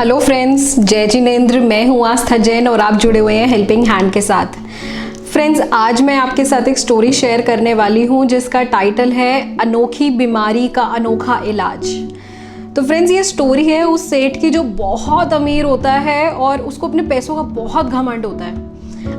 Hello friends, जय जिनेंद्र। मैं हूँ आस्था जैन और आप जुड़े हुए हैं हेल्पिंग हैंड के साथ। फ्रेंड्स, आज मैं आपके साथ एक स्टोरी शेयर करने वाली हूँ जिसका टाइटल है अनोखी बीमारी का अनोखा इलाज। तो फ्रेंड्स, ये स्टोरी है उस सेठ की जो बहुत अमीर होता है और उसको अपने पैसों का बहुत घमंड होता है।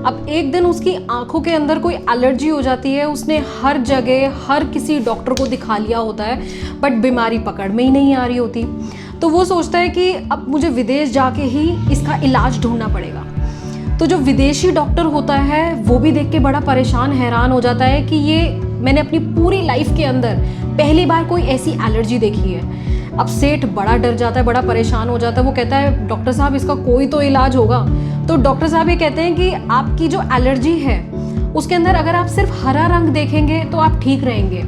अब एक दिन उसकी आंखों के अंदर कोई एलर्जी हो जाती है। उसने हर जगह हर किसी डॉक्टर को दिखा लिया होता है, बट बीमारी पकड़ में ही नहीं आ रही होती। तो वो सोचता है कि अब मुझे विदेश जाके ही इसका इलाज ढूंढना पड़ेगा। तो जो विदेशी डॉक्टर होता है वो भी देख के बड़ा परेशान हैरान हो जाता है कि ये मैंने अपनी पूरी लाइफ के अंदर पहली बार कोई ऐसी एलर्जी देखी है। अब सेठ बड़ा डर जाता है, बड़ा परेशान हो जाता है। वो कहता है, डॉक्टर साहब इसका कोई तो इलाज होगा। तो डॉक्टर साहब ये कहते हैं कि आपकी जो एलर्जी है उसके अंदर अगर आप सिर्फ हरा रंग देखेंगे तो आप ठीक रहेंगे।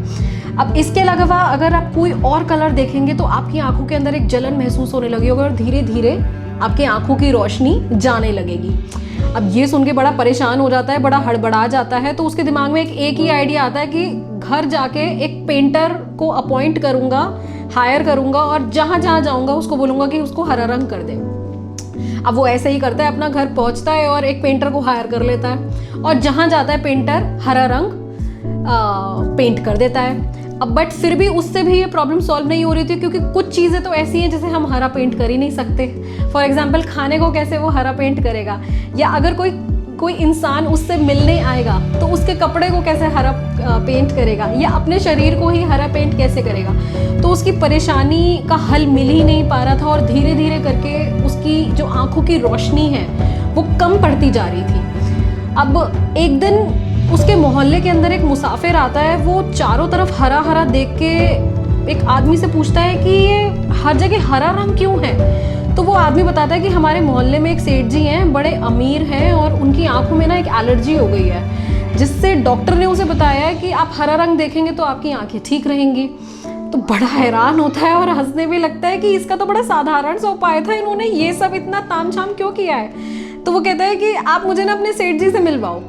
अब इसके अलावा अगर आप कोई और कलर देखेंगे तो आपकी आंखों के अंदर एक जलन महसूस होने लगी होगी और धीरे धीरे आपकी आंखों की रोशनी जाने लगेगी। अब ये सुन के बड़ा परेशान हो जाता है, बड़ा हड़बड़ा जाता है। तो उसके दिमाग में एक ही आइडिया आता है कि घर जाके एक पेंटर को अपॉइंट करूंगा, हायर करूंगा और जहां जहां जाऊंगा उसको बोलूंगा कि उसको हरा रंग कर दे। अब वो ऐसे ही करता है, अपना घर पहुंचता है और एक पेंटर को हायर कर लेता है और जहां जाता है पेंटर हरा रंग पेंट कर देता है। अब बट फिर भी उससे भी ये प्रॉब्लम सॉल्व नहीं हो रही थी, क्योंकि कुछ चीज़ें तो ऐसी हैं जिसे हम हरा पेंट कर ही नहीं सकते। फॉर एग्जाम्पल, खाने को कैसे वो हरा पेंट करेगा, या अगर कोई इंसान उससे मिलने आएगा तो उसके कपड़े को कैसे हरा पेंट करेगा, या अपने शरीर को ही हरा पेंट कैसे करेगा। तो उसकी परेशानी का हल मिल ही नहीं पा रहा था और धीरे धीरे करके उसकी जो आंखों की रोशनी है वो कम पड़ती जा रही थी। अब एक दिन उसके मोहल्ले के अंदर एक मुसाफिर आता है। वो चारों तरफ हरा हरा देख के एक आदमी से पूछता है कि ये हर जगह हरा रंग क्यों है। तो वो आदमी बताता है कि हमारे मोहल्ले में एक सेठ जी हैं, बड़े अमीर हैं और उनकी आंखों में ना एक एलर्जी हो गई है, जिससे डॉक्टर ने उसे बताया है कि आप हरा रंग देखेंगे तो आपकी आंखें ठीक रहेंगी। तो बड़ा हैरान होता है और हंसने भी लगता है कि इसका तो बड़ा साधारण सा उपाय था, इन्होंने ये सब इतना तामझाम क्यों किया है। तो वो कहता है कि आप मुझे ना अपने सेठ जी से मिलवाओ।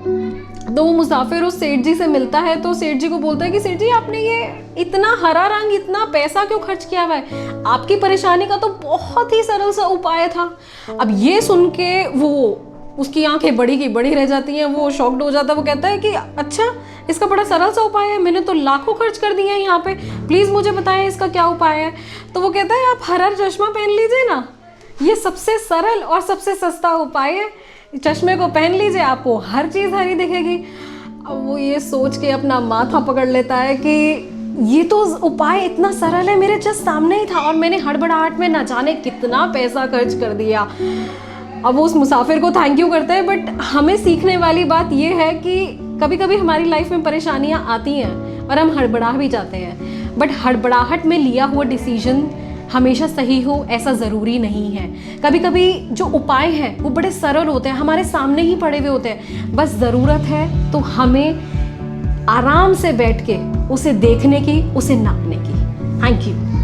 तो वो मुसाफिर उस सेठ जी से मिलता है तो सेठ जी को बोलता है कि सेठ जी, आपने ये इतना हरा रंग, इतना पैसा क्यों खर्च किया हुआ है, आपकी परेशानी का तो बहुत ही सरल सा उपाय था। अब ये सुन के वो उसकी आंखें बड़ी की बड़ी रह जाती हैं, वो शॉक्ड हो जाता है। वो कहता है कि अच्छा, इसका बड़ा सरल सा उपाय है, मैंने तो लाखों खर्च कर दिए हैं यहाँ पे, प्लीज मुझे बताएं इसका क्या उपाय है। तो वो कहता है, आप हरा चश्मा पहन लीजिए ना, ये सबसे सरल और सबसे सस्ता उपाय है। चश्मे को पहन लीजिए, आपको हर चीज हरी दिखेगी। अब वो ये सोच के अपना माथा पकड़ लेता है कि ये तो उपाय इतना सरल है, मेरे जस्ट सामने ही था और मैंने हड़बड़ाहट में ना जाने कितना पैसा खर्च कर दिया। अब वो उस मुसाफिर को थैंक यू करता है। बट हमें सीखने वाली बात ये है कि कभी कभी हमारी लाइफ में परेशानियां आती हैं और हम हड़बड़ा भी जाते हैं, बट हड़बड़ाहट में लिया हुआ डिसीजन हमेशा सही हो ऐसा ज़रूरी नहीं है। कभी कभी जो उपाय हैं वो बड़े सरल होते हैं, हमारे सामने ही पड़े हुए होते हैं, बस ज़रूरत है तो हमें आराम से बैठ के उसे देखने की, उसे नापने की। Thank you.